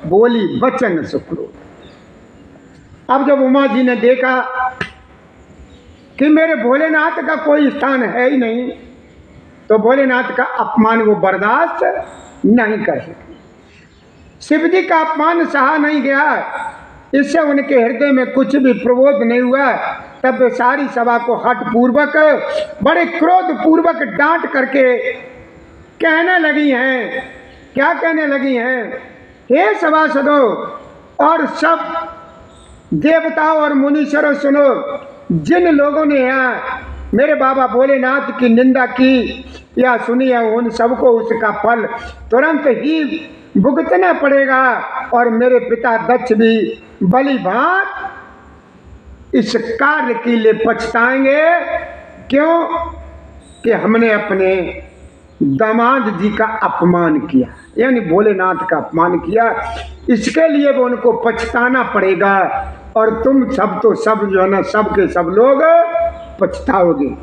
बोली वचन सुक्रोध। अब जब उमा जी ने देखा कि मेरे भोलेनाथ का कोई स्थान है ही नहीं, तो भोलेनाथ का अपमान वो बर्दाश्त नहीं कर सके। शिव जी का अपमान सहा नहीं गया, इससे उनके हृदय में कुछ भी प्रबोध नहीं हुआ। तब वे सारी सभा को हठ पूर्वक, बड़े क्रोध पूर्वक डांट करके कहने लगी हैं। क्या कहने लगी हैं? हे सभासदों और सब देवताओं और मुनीश्वरों, सुनो, जिन लोगों ने यहाँ मेरे बाबा भोलेनाथ की निंदा की या सुनी है, उन सबको उसका फल तुरंत ही भुगतना पड़ेगा। और मेरे पिता दक्ष भी बलि भांत इस कार्य के लिए पछताएंगे। क्यों? कि हमने अपने दामाद जी का अपमान किया, यानी भोलेनाथ का अपमान किया, इसके लिए वो उनको पछताना पड़ेगा। और तुम सब तो सब जो है ना, सब के सब लोग पछताओगे।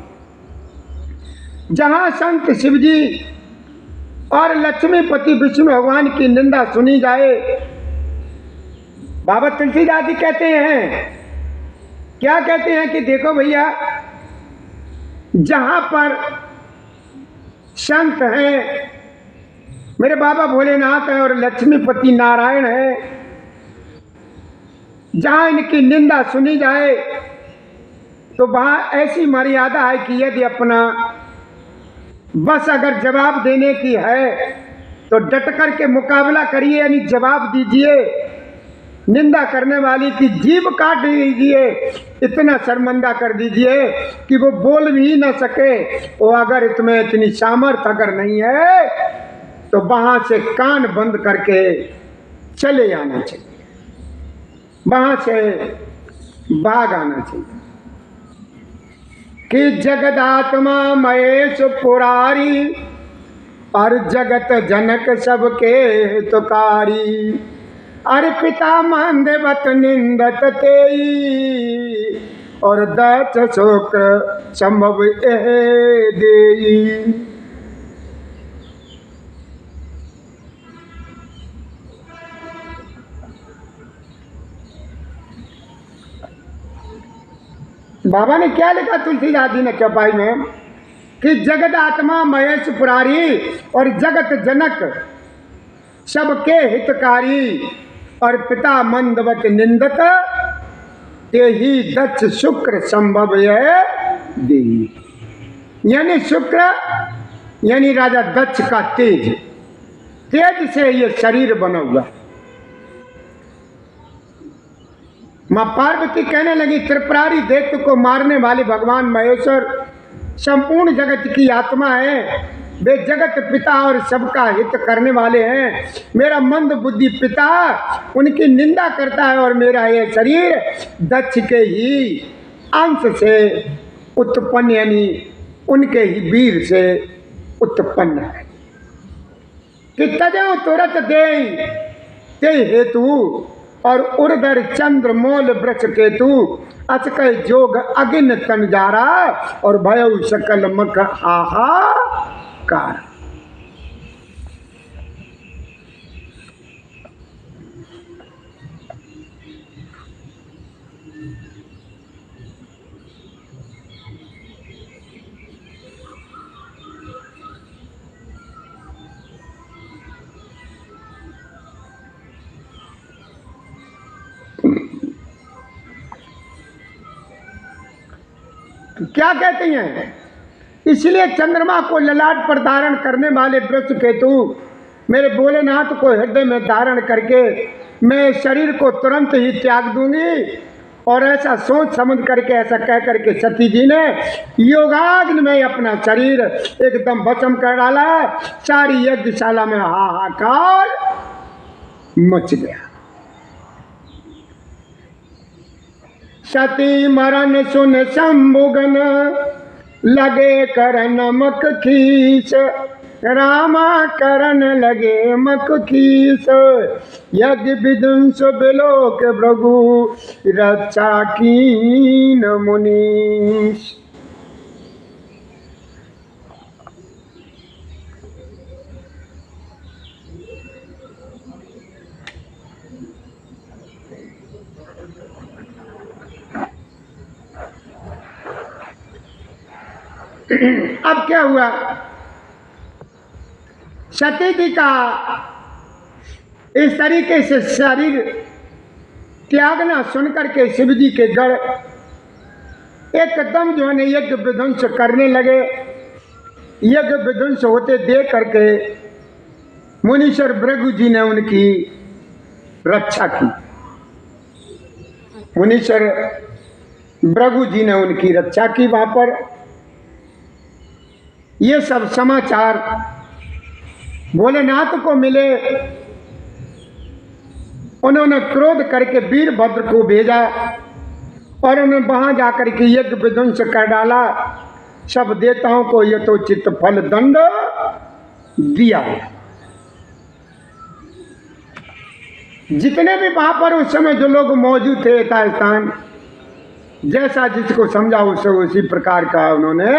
जहां संत शिवजी और लक्ष्मीपति विष्णु भगवान की निंदा सुनी जाए, बाबा तुलसीदास जी कहते हैं, क्या कहते हैं कि देखो भैया, जहां पर संत हैं, मेरे बाबा भोलेनाथ हैं और लक्ष्मीपति नारायण हैं, जहां इनकी निंदा सुनी जाए तो वहां ऐसी मर्यादा है कि यदि अपना बस अगर जवाब देने की है तो डट कर के मुकाबला करिए, यानी जवाब दीजिए। निंदा करने वाली की जीभ काट दीजिए, इतना शर्मिंदा कर दीजिए कि वो बोल भी ना सके। वो अगर तुम्हें इतनी सामर्थ्य अगर नहीं है तो वहां से कान बंद करके चले आना चाहिए, वहां से भाग आना चाहिए। कि जगदात्मा महेश पुरारी, और जगत जनक सबके तुकारी, अरे पिता मंदवत निंदत तेई और दच शुक्र संभव देई। बाबा ने क्या लिखा तुलसीदास जी ने चौपाई में कि जगत आत्मा महेश पुरारी और जगत जनक सबके हितकारी और पिता मंदवत निंदत ते ही दक्ष शुक्र संभव दी। यानी शुक्र यानी राजा दक्ष का तेज, तेज से ये शरीर बना हुआ। मां पार्वती कहने लगी त्रिपुरारी दैत्य को मारने वाले भगवान महेश्वर संपूर्ण जगत की आत्मा है, वे जगत पिता और सबका हित करने वाले हैं। मेरा मंद बुद्धि पिता उनकी निंदा करता है और मेरा यह शरीर दक्ष के ही अंश से उत्पन्न यानी उनके ही वीर से उत्पन्न है कि तजो तुरंत दे हेतु और उर्धर चंद्र मोल वृक्ष केतु अचक जोग अगिन तंजारा और भय सकल मख हाहाकार। क्या कहते हैं? इसलिए चंद्रमा को ललाट पर धारण करने वाले वृक्ष केतु मेरे भोलेनाथ को हृदय में धारण करके मैं शरीर को तुरंत ही त्याग दूंगी। और ऐसा सोच समझ करके ऐसा कह करके सती जी ने योगाग्नि में अपना शरीर एकदम भस्म कर डाला। सारी यज्ञशाला में हाहाकार मच गया। सती मरण सुन शंभुगन लगे कर नमक खीस, रामा करन लगे मक खीस, यज्ञ विध्वंस बिलोक भृगु रक्षा कीन मुनीश। अब क्या हुआ? सती जी का इस तरीके से शरीर त्यागना सुनकर के शिव जी के गढ़ एकदम जो है यज्ञ विध्वंस करने लगे। यज्ञ विध्वंस होते देख करके मुनीश्वर भृगु जी ने उनकी रक्षा की। मुनीश्वर भृगु जी ने उनकी रक्षा की। वहां पर ये सब समाचार भोलेनाथ को मिले। उन्होंने क्रोध करके वीरभद्र को भेजा और उन्होंने वहां जाकर के यज्ञ विध्वंस कर डाला। सब देवताओं को यथोचित फल दंड दिया। जितने भी वहां पर उस समय जो लोग मौजूद थे यथास्थान जैसा जिसको समझा उसी प्रकार का उन्होंने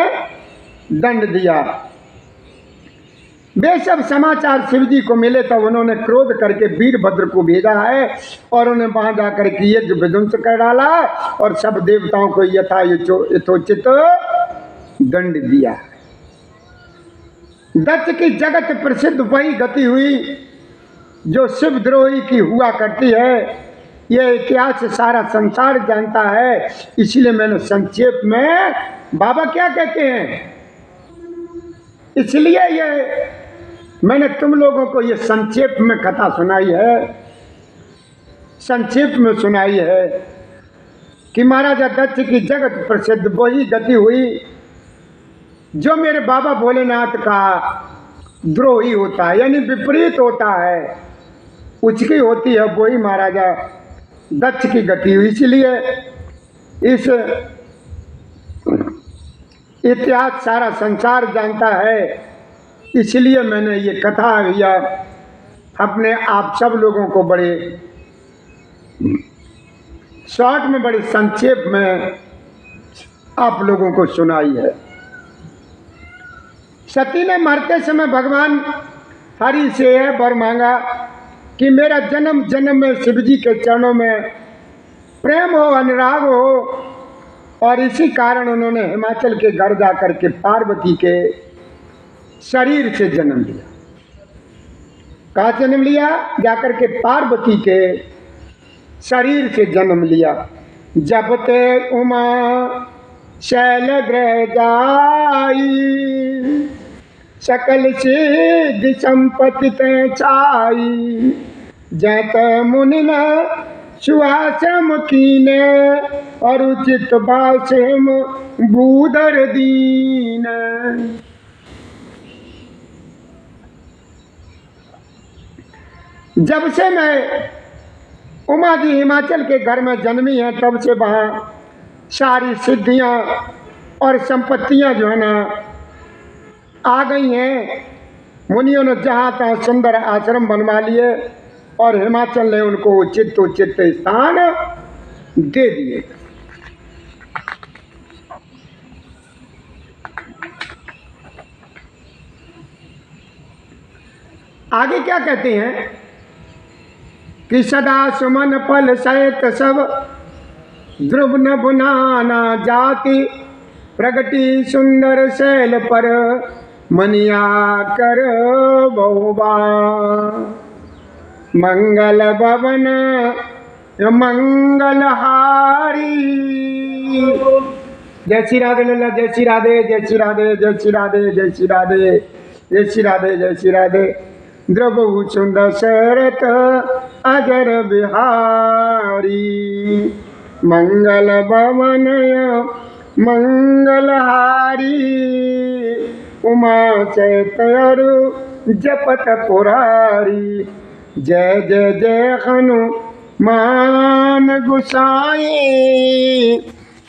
दंड दिया। वे सब समाचार शिव जी को मिले तब उन्होंने क्रोध करके वीरभद्र को भेजा है और उन्हें वहां जाकर के यज्ञ विध्वंस कर डाला और सब देवताओं को यथोचित दंड दिया। दत्त की जगत प्रसिद्ध वही गति हुई जो शिवद्रोही की हुआ करती है। यह इतिहास सारा संसार जानता है। इसलिए मैंने संक्षेप में बाबा क्या कहते हैं, इसलिए ये मैंने तुम लोगों को ये संक्षेप में कथा सुनाई है, संक्षेप में सुनाई है कि महाराजा दत्त की जगत प्रसिद्ध वही गति हुई जो मेरे बाबा भोलेनाथ का द्रोही होता है यानी विपरीत होता है, उसकी होती है वही महाराजा दत्त की गति हुई। इसलिए इस इतिहास सारा संसार जानता है। इसलिए मैंने ये कथा या अपने आप सब लोगों को बड़े शॉर्ट में बड़ी संक्षेप में आप लोगों को सुनाई है। सती ने मरते समय भगवान हरि से यह वर मांगा कि मेरा जन्म जन्म में शिव जी के चरणों में प्रेम हो, अनुराग हो, और इसी कारण उन्होंने हिमाचल के घर जाकर के पार्वती के शरीर से जन्म लिया। कहाँ जन्म लिया? जाकर के पार्वती के शरीर से जन्म लिया। जब ते उमा शैल ग्रह जाई, सकल सिद्धि संपत्ति ते छाई, जैत मुनि न सुआश्रम कीने, और उचित बासम बूदर दीन। जब से मैं उमा जी हिमाचल के घर में जन्मी है, तब से वहाँ सारी सिद्धियाँ और संपत्तियाँ जो है ना आ गई हैं। मुनियों ने जहाँ तहाँ सुंदर आश्रम बनवा लिए और हिमाचल ने उनको उचित उचित स्थान दे दिए। आगे क्या कहते हैं कि सदा सुमन फल सहित सब ध्रुव न बुनाना जाति, प्रगति सुंदर शैल पर मनिया कर बहुबा, मंगल भवन मंगल हारी। जय श्री राधे लल्ला, जय श्री राधे, जय श्री राधे, जय श्री राधे, जय श्री राधे, जय श्री राधे, जय श्री राधे। द्रवहु सुंदर शरत अजर बिहारी, मंगल भवन मंगलहारी, उमा चैतरु जपत पुरारी। जय जय जय हनुमान गुसाई,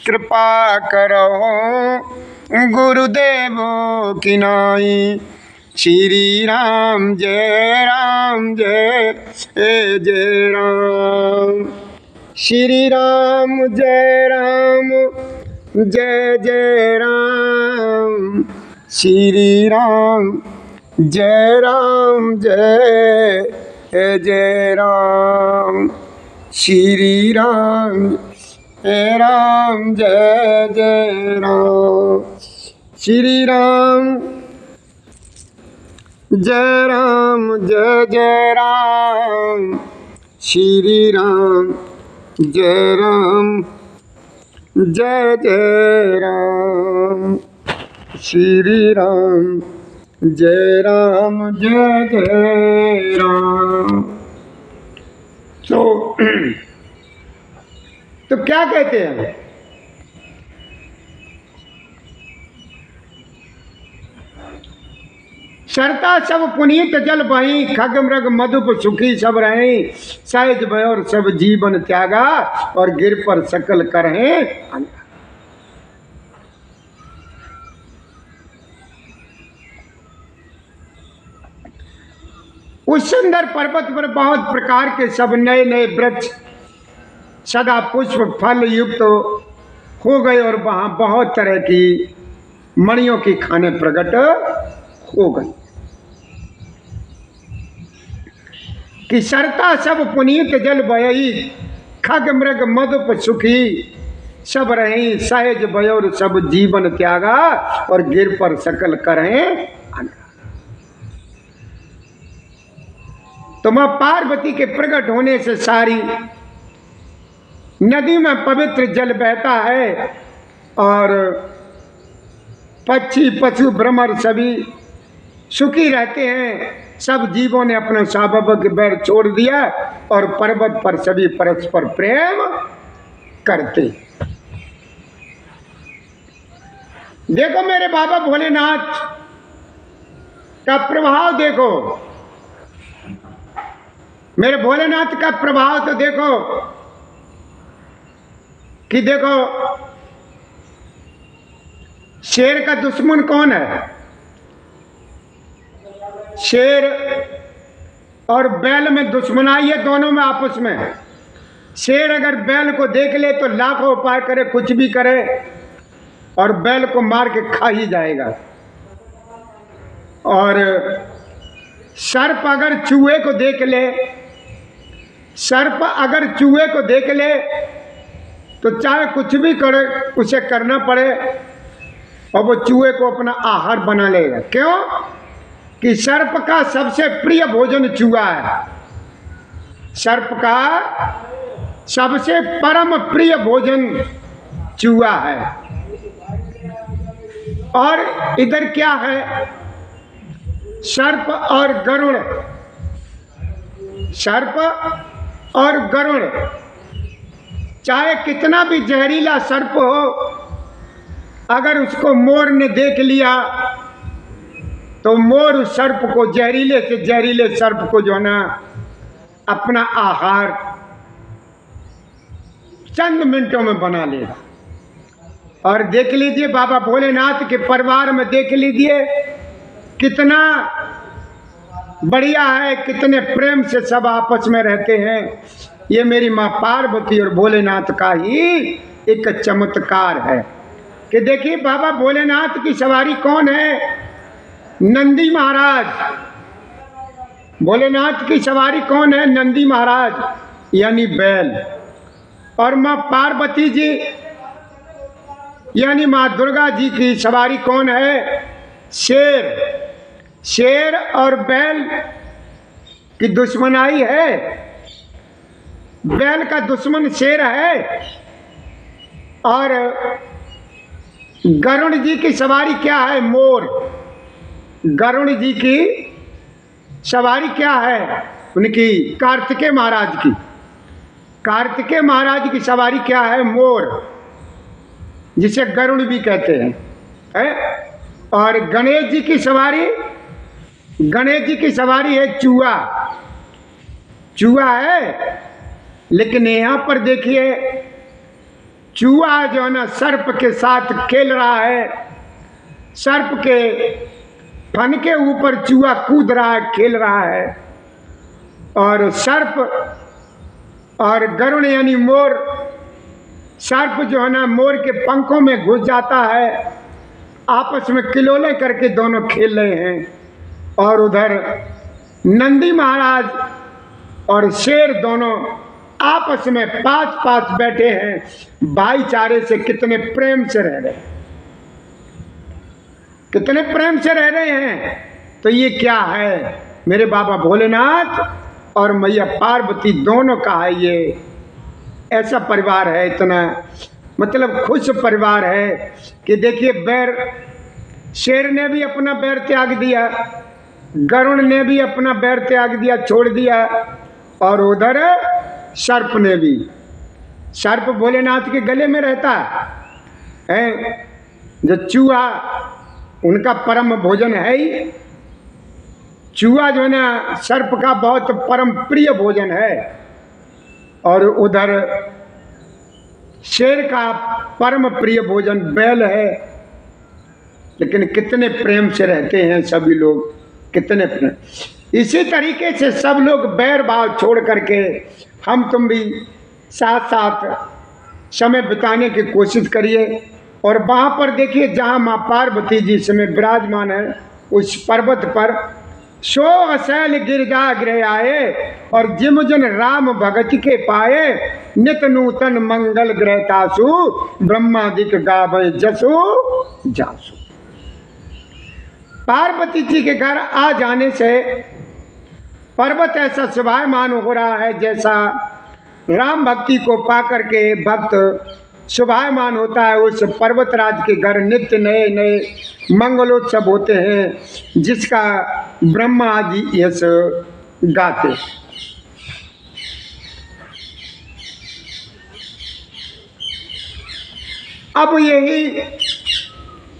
कृपा करो गुरुदेव की नाई। श्री राम जय राम जय जय राम, श्री राम जय राम जय जय राम, श्री राम जय राम जय जय राम, श्री राम जय राम जय जय राम, श्री राम जय राम जय जय राम, श्री राम जय राम जय जय राम, श्री राम जय राम जय जय राम। तो क्या कहते हैं? सरता सब पुनीत जल बही, खग मृग मधुप सुखी सब रहे, सहज भय और सब जीवन त्यागा, और गिर पर सकल करें। उस सुंदर पर्वत पर बहुत प्रकार के सब नए नए वृक्ष सदा पुष्प फल युक्त हो गए, और वहां बहुत तरह की मणियों की खाने प्रकट हो गई। कि सरता सब पुनीत जल बही, खग मृग मधुप सुखी सब रही, सहज भयोर सब जीवन त्यागा, और गिर पर सकल करें। तो मां पार्वती के प्रकट होने से सारी नदी में पवित्र जल बहता है, और पक्षी पशु भ्रमर सभी सुखी रहते हैं। सब जीवों ने अपने स्वाभाव के बैर छोड़ दिया, और पर्वत पर सभी परस्पर प्रेम करते। देखो मेरे बाबा भोलेनाथ का प्रभाव देखो, मेरे भोलेनाथ का प्रभाव तो देखो कि देखो शेर का दुश्मन कौन है? शेर और बैल में दुश्मनाई है दोनों में आपस में। शेर अगर बैल को देख ले तो लाखों उपाय करे, कुछ भी करे, और बैल को मार के खा ही जाएगा। और सर्प अगर चूहे को देख ले, सर्प अगर चूहे को देख ले तो चाहे कुछ भी करे उसे करना पड़े और वो चूहे को अपना आहार बना लेगा। क्यों? कि सर्प का सबसे प्रिय भोजन चूहा है। सर्प का सबसे परम प्रिय भोजन चूहा है। और इधर क्या है? सर्प और गरुड़, सर्प और गरुड़, चाहे कितना भी जहरीला सर्प हो, अगर उसको मोर ने देख लिया तो मोर उस सर्प को, जहरीले से जहरीले सर्प को जो है ना, अपना आहार चंद मिनटों में बना लेगा। और देख लीजिए बाबा भोलेनाथ के परिवार में, देख लीजिए कितना बढ़िया है, कितने प्रेम से सब आपस में रहते हैं। ये मेरी माँ पार्वती और भोलेनाथ का ही एक चमत्कार है कि देखिए बाबा भोलेनाथ की सवारी कौन है? नंदी महाराज। भोलेनाथ की सवारी कौन है? नंदी महाराज, यानी बैल। और माँ पार्वती जी यानी माँ दुर्गा जी की सवारी कौन है? शेर। शेर और बैल की दुश्मनाई है। बैल का दुश्मन शेर है। और गरुड़ जी की सवारी क्या है? मोर। गरुड़ जी की सवारी क्या है? उनकी कार्तिकेय महाराज की, कार्तिकेय महाराज की सवारी क्या है? मोर, जिसे गरुड़ भी कहते हैं, है? और गणेश जी की सवारी, गणेश जी की सवारी है चूहा। चूहा है, लेकिन यहाँ पर देखिए चूहा जो है ना सर्प के साथ खेल रहा है। सर्प के फन के ऊपर चूहा कूद रहा है, खेल रहा है। और सर्प और गरुड़ यानी मोर, सर्प जो है ना मोर के पंखों में घुस जाता है, आपस में किलोले करके दोनों खेल रहे हैं। और उधर नंदी महाराज और शेर दोनों आपस में पास पास बैठे हैं, भाईचारे से कितने प्रेम से रह रहे हैं, कितने प्रेम से रह रहे हैं। तो ये क्या है? मेरे बाबा भोलेनाथ और मैया पार्वती दोनों का है ये ऐसा परिवार है, इतना मतलब खुश परिवार है कि देखिए बैर, शेर ने भी अपना बैर त्याग दिया, गरुड़ ने भी अपना बैर त्याग दिया, छोड़ दिया। और उधर सर्प ने भी, सर्प भोलेनाथ के गले में रहता है। जो चूहा उनका परम भोजन है ही। चूहा जो है ना सर्प का बहुत परम प्रिय भोजन है। और उधर शेर का परम प्रिय भोजन बैल है। लेकिन कितने प्रेम से रहते हैं सभी लोग, कितने प्रेम। इसी तरीके से सब लोग बैर भाव छोड़ करके हम तुम भी साथ साथ समय बिताने की कोशिश करिए। और वहाँ पर देखिए जहाँ माँ पार्वती जी समय विराजमान है, उस पर्वत पर सो अशैल गिरजा गृह आए और जिम जन राम भगत के पाए, नित नूतन मंगल ग्रहतासु ब्रह्मादिक गावे जसु जासु। पार्वती जी के घर आ जाने से पर्वत ऐसा शोभायमान हो रहा है जैसा राम भक्ति को पाकर के भक्त शोभायमान होता है। उस पर्वतराज के घर नित्य नए नए मंगलोत्सव होते हैं, जिसका ब्रह्मा जी यश गाते। अब यही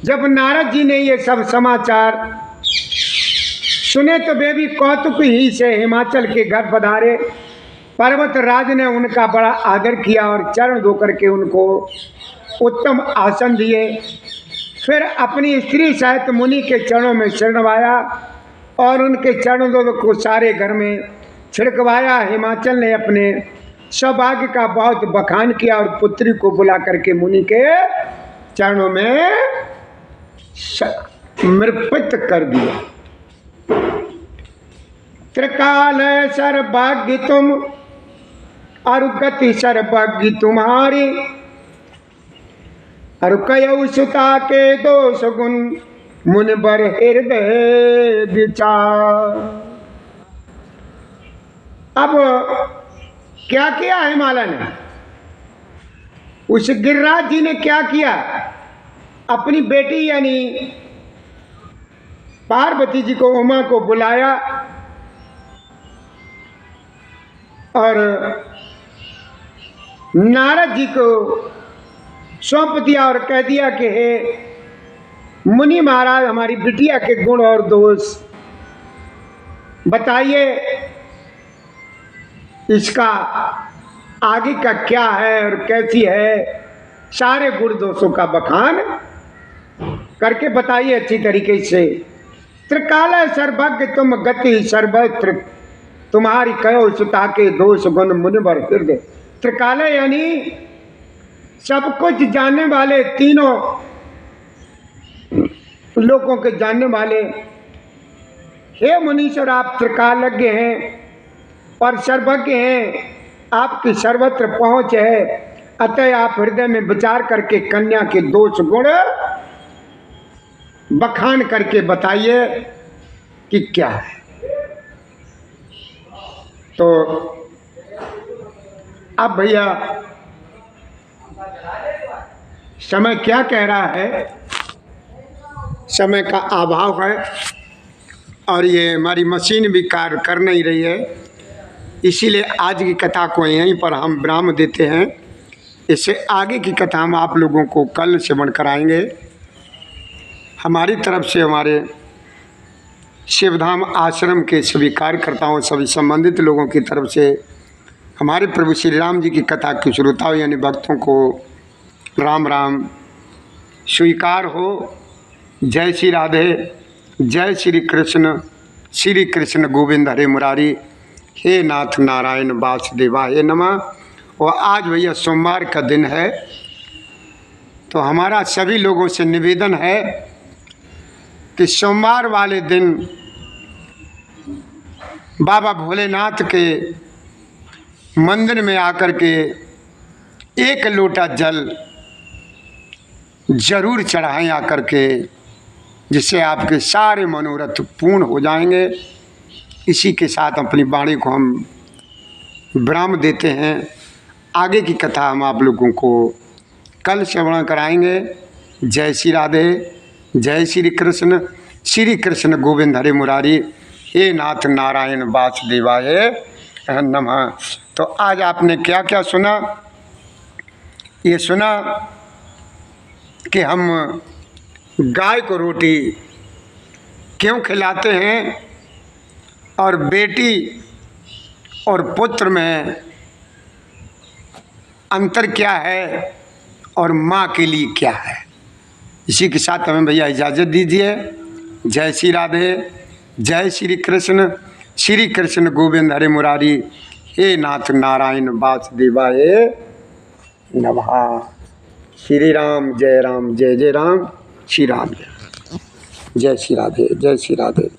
जब नारद जी ने ये सब समाचार सुने तो वे भी कौतुक ही से हिमाचल के घर पधारे। पर्वत राज ने उनका बड़ा आदर किया और चरण धो करके उनको उत्तम आसन दिए। फिर अपनी स्त्री सहित मुनि के चरणों में शरणवाया और उनके चरणों को सारे घर में छिड़कवाया। हिमाचल ने अपने सौभाग्य का बहुत बखान किया और पुत्री को बुला करके मुनि के चरणों में समर्पित कर दिया। त्रिकाल सर्वभाग्य तुम और गति सर्वज्ञ तुम्हारी, और कयौ सुता के दोष गुण मुनि बर हृदय विचार। अब क्या किया है माला ने? उस गिरिराज जी ने क्या किया? अपनी बेटी यानी पार्वती जी को, उमा को बुलाया और नारद जी को सौंप दिया और कह दिया कि हे मुनि महाराज, हमारी बिटिया के गुण और दोष बताइए, इसका आगे का क्या है और कैसी है, सारे गुण दोषों का बखान करके बताइए अच्छी तरीके से। त्रिकाल सर्वज्ञ तुम गति सर्वत्र तुम्हारी कयो सुता के दोष गुण मुनि बर हृदय। त्रिकाल यानी सब कुछ जानने वाले, तीनों लोगों के जानने वाले। हे मुनीश्वर, आप त्रिकालज्ञ हैं और सर्वज्ञ हैं, आपकी सर्वत्र पहुंच है, अतः आप हृदय में विचार करके कन्या के दोष गुण बखान करके बताइए कि क्या है। तो अब भैया समय क्या कह रहा है? समय का अभाव है और ये हमारी मशीन भी कार्य कर नहीं रही है, इसीलिए आज की कथा को यहीं पर हम विराम देते हैं। इससे आगे की कथा हम आप लोगों को कल श्रवण कराएंगे। हमारी तरफ से, हमारे शिवधाम आश्रम के सभी कार्यकर्ताओं, सभी संबंधित लोगों की तरफ से हमारे प्रभु श्री राम जी की कथा के श्रोताओं यानी भक्तों को राम राम स्वीकार हो। जय श्री राधे, जय श्री कृष्ण गोविंद हरे मुरारी, हे नाथ नारायण वासुदेवाय नमः। और आज भैया सोमवार का दिन है, तो हमारा सभी लोगों से निवेदन है कि सोमवार वाले दिन बाबा भोलेनाथ के मंदिर में आकर के एक लोटा जल जरूर चढ़ाएं आकर के, जिससे आपके सारे मनोरथ पूर्ण हो जाएंगे। इसी के साथ अपनी वाणी को हम विराम देते हैं। आगे की कथा हम आप लोगों को कल श्रवण कराएंगे। जय श्री राधे, जय श्री कृष्ण गोविंद हरे मुरारी, हे नाथ नारायण वासुदेवाय नमः। तो आज आपने क्या क्या सुना? ये सुना कि हम गाय को रोटी क्यों खिलाते हैं और बेटी और पुत्र में अंतर क्या है और माँ के लिए क्या है। इसी के साथ हमें भैया इजाज़त दीजिए। जय श्री राधे, जय श्री कृष्ण गोविंद हरे मुरारी, हे नाथ नारायण वासुदेवाय नमः। श्री राम जय जय राम, श्री राम जय श्री राधे, जय श्री राधे।